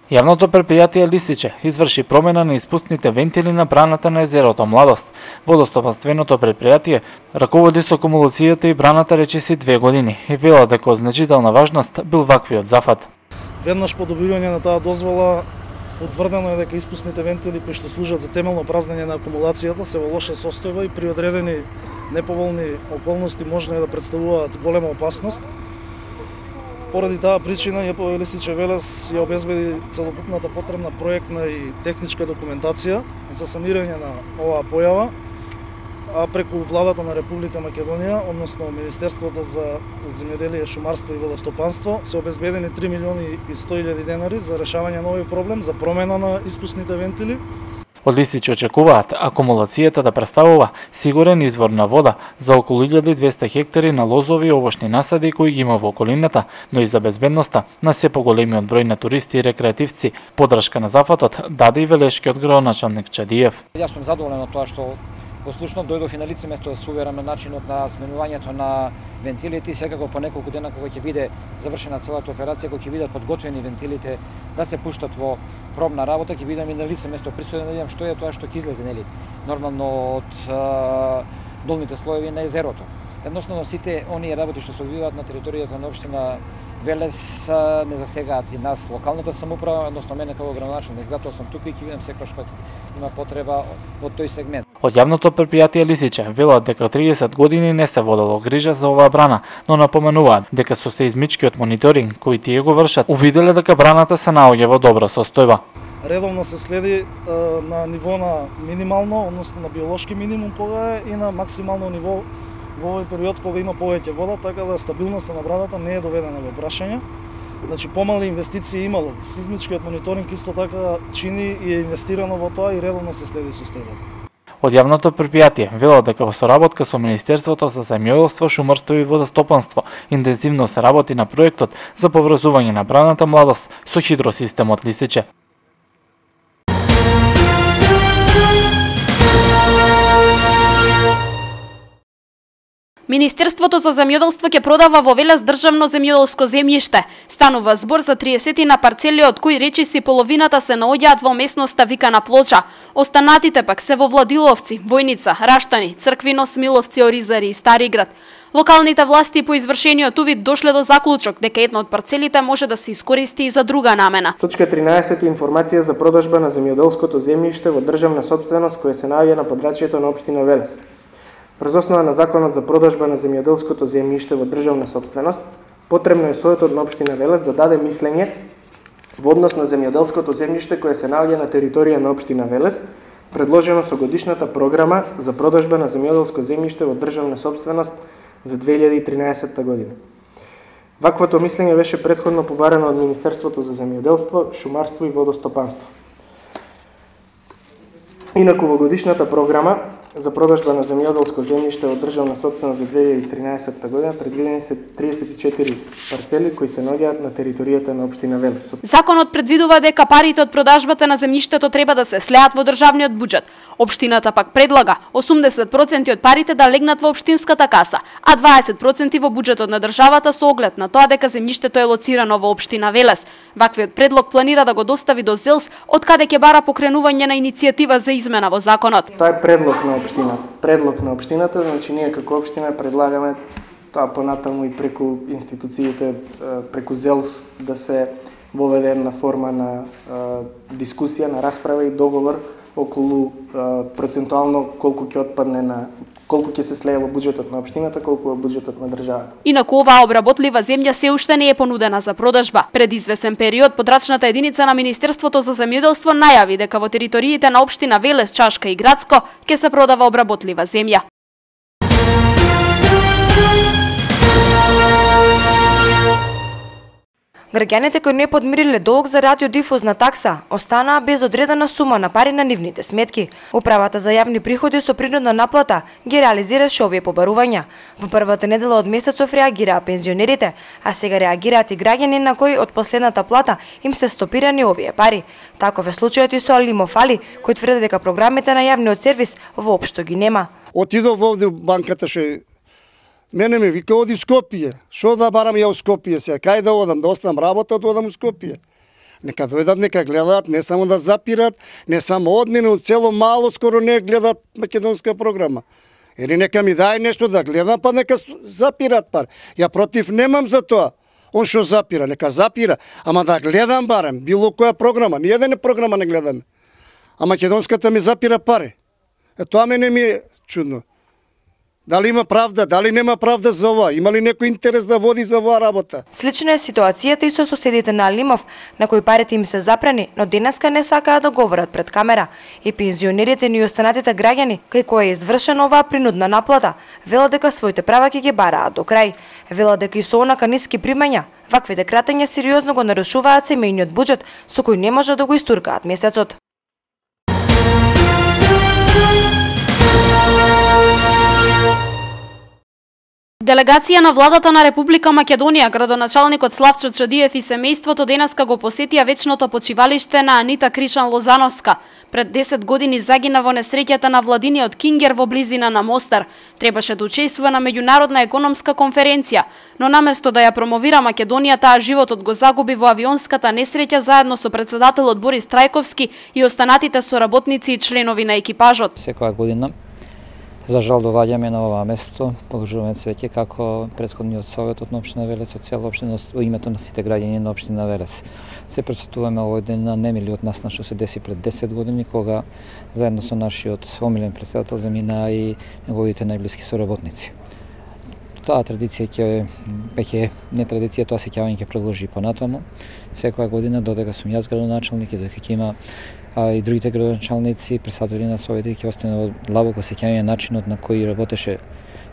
Јавното претпријатие Лисиче изврши промена на испустните вентили на браната на езерото Младост. Водостопанственото претпријатие раководи со акумулацијата и браната речиси 2 години и вела дека од значителна важност бил ваквиот зафат. Веднаш по добивање на таа дозвола утврдено е дека испустните вентили кои што служат за темелно празнење на акумулацијата се во лоша состојба и при одредени неповолни околности можно е да представуваат голема опасност. Поради таа причина ЈПО Лисиче Велес ја обезбеди целокупната потребна проектна и техничка документација за санирање на оваа појава, а преку владата на Република Македонија, односно Министерството за земјоделие, шумарство и водостопанство, се обезбедени 3 милиони и 100.000 денари за решавање на овој проблем, за промена на испустните вентили. Од Лисиче очекуваат акумулацијата да представува сигурен извор на вода за околу 1200 хектари на лозови и овошни насади кои ги има во околината, но и за безбедноста на се поголемиот број на туристи и рекреативци. Подршка на зафатот даде и велешкиот градоначалник Чадиев. Јас сум задоволен од тоа што го слушнав, дојдов и на лице место да се уверам на начинот на сменувањето на вентилите и секако по неколку дена кога ќе биде завршена целата операција, кога ќе бидат подготвени вентилите да се пуштат во пробна работа, ќе бидам и на лице место присутен да видам што е тоа што ќе излезе, нели, нормално од долните слоеви на езерото. Едноставно сите оние работи што се одвиваат на територијата на општина Велес не засегаат и нас, локалната самоуправа, односно мене како градоначалник. Затоа сум тука и ќе видам секој што има потреба во тој сегмент. Од јавното претпријатие Лисиче велат дека 30 години не се водело грижа за оваа брана, но напоменуваат дека со сеизмичкиот мониторинг кој тие го вршат, увиделе дека браната се наоѓа во добра состојба. Редовно се следи на ниво на минимално, односно на биолошки минимум кога е и на максимално ниво во овој период кога има повеќе вода, така да стабилноста на браната не е доведена во прашање. Значи помали инвестиции имало. Сизмичкиот мониторинг исто така чини и е инвестирано во тоа и редовно се следи состојбата. Од јавното претпријатие велат дека во соработка со Министерството за земјоделство, шумарство и водостопанство интензивно се работи на проектот за поврзување на браната Младост со хидросистемот Лисиче. Министерството за земјоделство ќе продава во Велес државно земјоделско земјиште. Станува збор за 30 на парцели, од кои речиси половината се наоѓаат во местноста викана Плоча. Останатите пак се во Владиловци, Војница, Раштани, Црквино, Смиловци, Оризари и Стариград. Локалните власти по извршениот увид дошле до заклучок дека една од парцелите може да се искористи и за друга намена. Точка 13 информација за продажба на земјоделското земјиште во државна сопственост која се наоѓа на подрачјето на општина Велес. Врз основа на Законот за продажба на земјоделското земјиште во државна сопственост, потребно е Советот на општина Велес да даде мислење во однос на земјоделското земјиште кое се наоѓа на територија на општина Велес, предложено со годишната програма за продажба на земјоделско земјиште во државна сопственост за 2013 година. Ваквото мислење беше претходно побарано од Министерството за земјоделство, шумарство и водостопанство. Инаку во годишната програма за продажба на земјоделско земјиште во државна сопственост за 2013 година предвидени се 34 парцели кои се наоѓаат на територијата на општина Велес. Законот предвидува дека парите од продажбата на земјиштето треба да се слеат во државниот буџет. Општината пак предлага 80% од парите да легнат во општинската каса, а 20% во буџетот на државата со оглед на тоа дека земјиштето е лоцирано во општина Велес. Ваквиот предлог планира да го достави до ЗЕЛС, од каде ќе бара покренување на иницијатива за измена во законот. Тоа е предлог на општината. Предлог на општината, значи ние како општина предлагаме тоа понатаму и преку институциите, преку ЗЕЛС да се воведе една форма на дискусија, на расправа и договор околу процентуално колку ќе отпадне на колку ќе се слее во буџетот на општината, колку во буџетот на државата. Инаку оваа обработлива земја се уште не е понудена за продажба. Пред извесен период подрачната единица на Министерството за земјоделство најави дека во териториите на општина Велес, Чашка и Градско ќе се продава обработлива земја. Граѓаните кои не подмириле долг за радиодифузна такса останаа без одредена сума на пари на нивните сметки. Управата за јавни приходи со принудна наплата ги реализираше овие побарувања. Во првата недела од месецов реагираа пензионерите, а сега реагираат и граѓани на кои од последната плата им се стопирани овие пари. Таков е случајот и со Алимов Али, кој тврди дека програмите на јавниот сервис воопшто ги нема. Отидов овде во банката мене ми вика оди Скопје. Шо да барам ја у Скопје сега? Кај да одам? Да останам работа, да одам у Скопје. Нека дојдат, нека гледаат, не само да запират, не само одмину, цело мало скоро не гледат македонска програма. Или нека ми дај нешто да гледам, па нека запират пар. Ја против немам за тоа. Он што запира, нека запира, ама да гледам барем, било која програма, ни еден програма не гледаме. А македонската ми запира пари. Тоа мене ми е чудно. Дали има правда, дали нема правда за ова? Има ли некој интерес да води за оваа работа? Слична е ситуацијата и со соседите на Алимов, на кои парите им се запрани, но денеска не сакаат да говорат пред камера. И пензионерите ни останатите граѓани, кај кои е извршена оваа принудна наплата, велат дека своите права ќе ги бараат до крај. Велат дека и со онака ниски примања, ваквите кратења сериозно го нарушуваат семејниот буџет, со кој не може да го истуркаат месецот. Делегација на владата на Република Македонија, градоначалникот Славчо Чадиев и семејството денеска го посетија вечното почивалиште на Анита Кришан Лозановска. Пред 10 години загина во несреќата на владиниот Кингер во близина на Мостар. Требаше да учествува на меѓународна економска конференција, но наместо да ја промовира Македонија, таа животот го загуби во авионската несреќа заедно со председателот Борис Трајковски и останатите соработници и членови на екипажот. Секоја година за жал доаѓаме на ова место, положуваме цвеќе како претходниот советот на општина Велес, од цела општина, во името на сите граѓани на општина Велес. Се претсетуваме овој ден на немилиот настан што се деси пред 10 години, кога заедно со нашиот омилен председател замина и неговите најблиски соработници. Таа традиција ќе не традиција, тоа сеќавање ќе продолжи понатаму. Секоја година додека сум јас градоначалник и додека ќе има и другите градоначалници, председатели на совети ќе остане во длабоко сеќавање начинот на кој работеше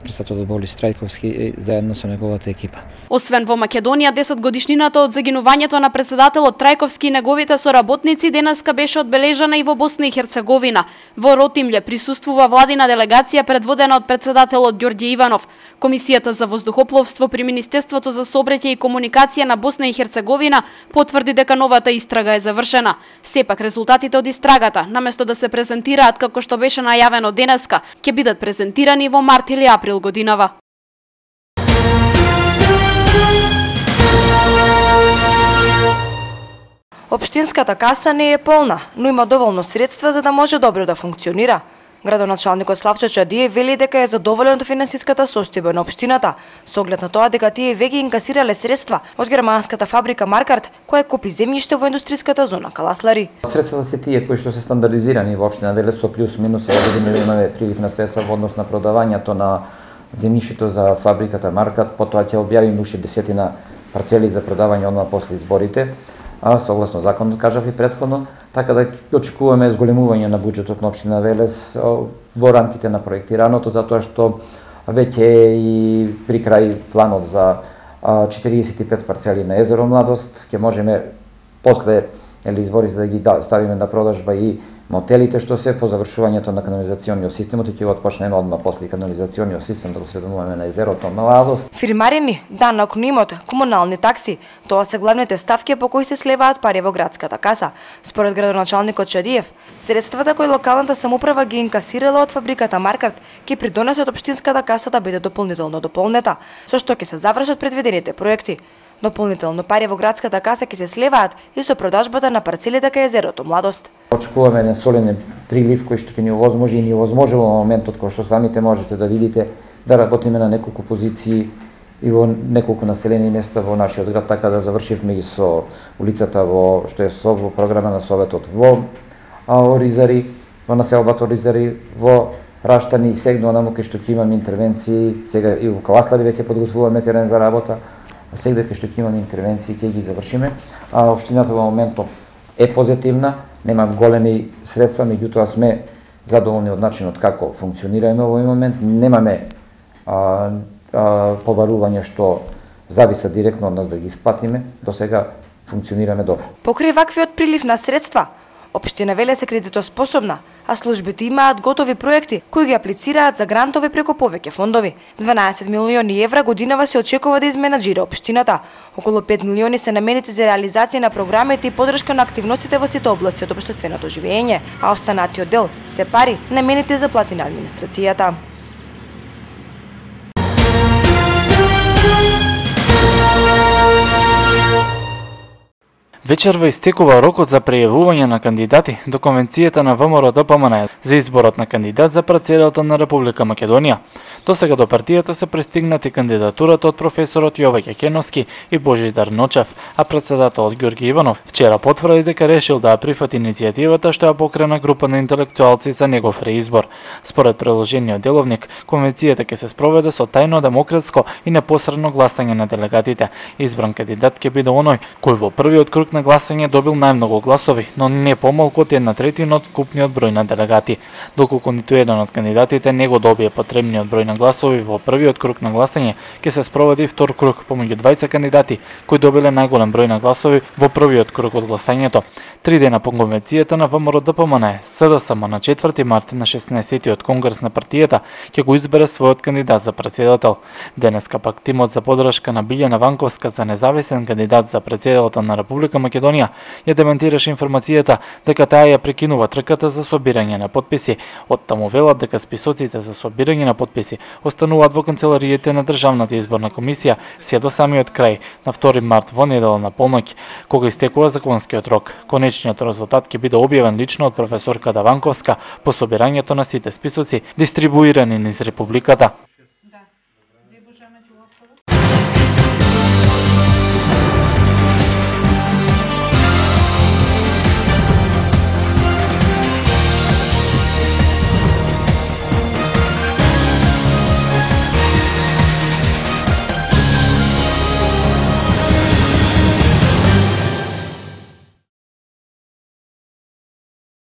председателот Борис Трајковски заедно со неговата екипа. Освен во Македонија, 10 годишнината од загинувањето на председателот Трајковски и неговите соработници денеска беше одбележана и во Босна и Херцеговина. Во Ротимље присуствува владина делегација предводена од председателот Ѓорѓе Иванов. Комисијата за воздухопловство при Министерството за сообраќај и комуникација на Босна и Херцеговина потврди дека новата истрага е завршена. Сепак резултатите од истрагата, наместо да се презентираат како што беше најавено денеска, ќе бидат презентирани во март или април годинава. Општинската каса не е полна, но има доволно средства за да може добро да функционира. Градоначалникот Славчо Чадиев вели дека е задоволен од финансиската состојба на општината, со оглед на тоа дека тие веќе инкасирале средства од германската фабрика Маркарт, која купи земјиште во индустријската зона Каласлари. Средствата се тие кои што се стандардизирани во општина Велес со плюс минус, година имаме прилив на средства во однос на продавањето на земјишето за фабриката Маркарт, потоа ќе објавиме уште 10 парцели за продавање одма после изборите. Согласно законот, кажав и претходно, така да очекуваме зголемување на буџетот на општина Велес во рамките на проектираното, затоа што веќе и при крај планот за 45 парцели на езеро Младост, ќе можеме после изборите да ги ставиме на продажба и мотелите што се по завршувањето на канализациониот систем, ќе го отпочнеме одма после канализациониот систем да го средумуваме на езерото Младост. Фирмарини, данок на имот, комунални такси, тоа се главните ставки по кои се слеваат пари во градската каса. Според градоначалникот Чадиев, средствата кои локалната самоуправа ги инкасирала од фабриката Маркарт ќе придонесат општинската каса да биде дополнително дополнета, со што ќе се завршат предвидените проекти. Дополнително пари во градската каса ќе се слеваат и со продажбата на парцелите кај езерото Младост. Очекуваме еден солиден прилив кој што ќе ни овозможи и ни овозможува во моментот кој што самите можете да видите да работиме на неколку позиции и во неколку населени места во нашиот град, така да завршивме и со улицата во што е во програма на советот во Оризари, во населбата Оризари, во Раштани и сегно наму кај што ќе имаме интервенции, сега и во Каласлари веќе подготвуваме терен за работа. Сега кај што ќе имаме интервенции ќе ги завршиме. Општината во моментов е позитивна, нема големи средства, меѓутоа сме задоволни од начинот како функционираме во овој момент. Немаме побарување што зависа директно од нас да ги исплатиме. До сега функционираме добро. Покрај ваквиот прилив на средства, општина Велес е кредитоспособна, а службите имаат готови проекти кои ги аплицираат за грантови преку повеќе фондови. 12 милиони евра годинава се очекува да изменаџира општината. Околу 5 милиони се наменети за реализација на програмите и поддршка на активностите во сите области од општественото живење, а останатиот дел се пари наменети за плати на администрацијата. Вечерва истекува рокот за пријавување на кандидати до Конвенцијата на ВМРО-ДПМН за изборот на кандидат за претседател на Република Македонија. Досега до партијата се пристигнати кандидатурата од професорот Јоваќе Кеновски и Божидар Ночев, а претседателот Ѓорги Иванов вчера потврди дека решил да ја прифати иницијативата што ја покрена група на интелектуалци за негов реизбор. Според приложениот деловник, конвенцијата ќе се спроведе со тајно, демократско и непосредно гласање на делегатите. Избран кандидат ќе биде оној кој во првиот круг на гласање добил најмногу гласови, но не помалку од 1/3 од вкупниот број на делегати. Доколку ниту еден од кандидатите не го добие потребниот број на гласови во првиот круг на гласање, ќе се спроведи втор круг помеѓу 20 кандидати кои добиле најголем број на гласови во првиот круг од гласањето. 3 дена по конвенцијата на ВМРО-ДПМН, СДСМ на 4 март на 16-тиот конгрес на партијата ќе го избере својот кандидат за претседател. Денеска пак тимот за поддршка на Билјана Ванковска за независен кандидат за претседател на Република Македонија ја демантираше информацијата дека таа ја прекинува трката за собирање на потписи. Оттаму велат дека списоците за собирање на потписи остануваат во канцелариите на Државната изборна комисија се до самиот крај на 2 март во недела на полноќ, кога истекува законскиот рок. Конечниот резултат ќе биде објавен лично од професорката Ванковска по собирањето на сите списоци дистрибуирани низ Републиката.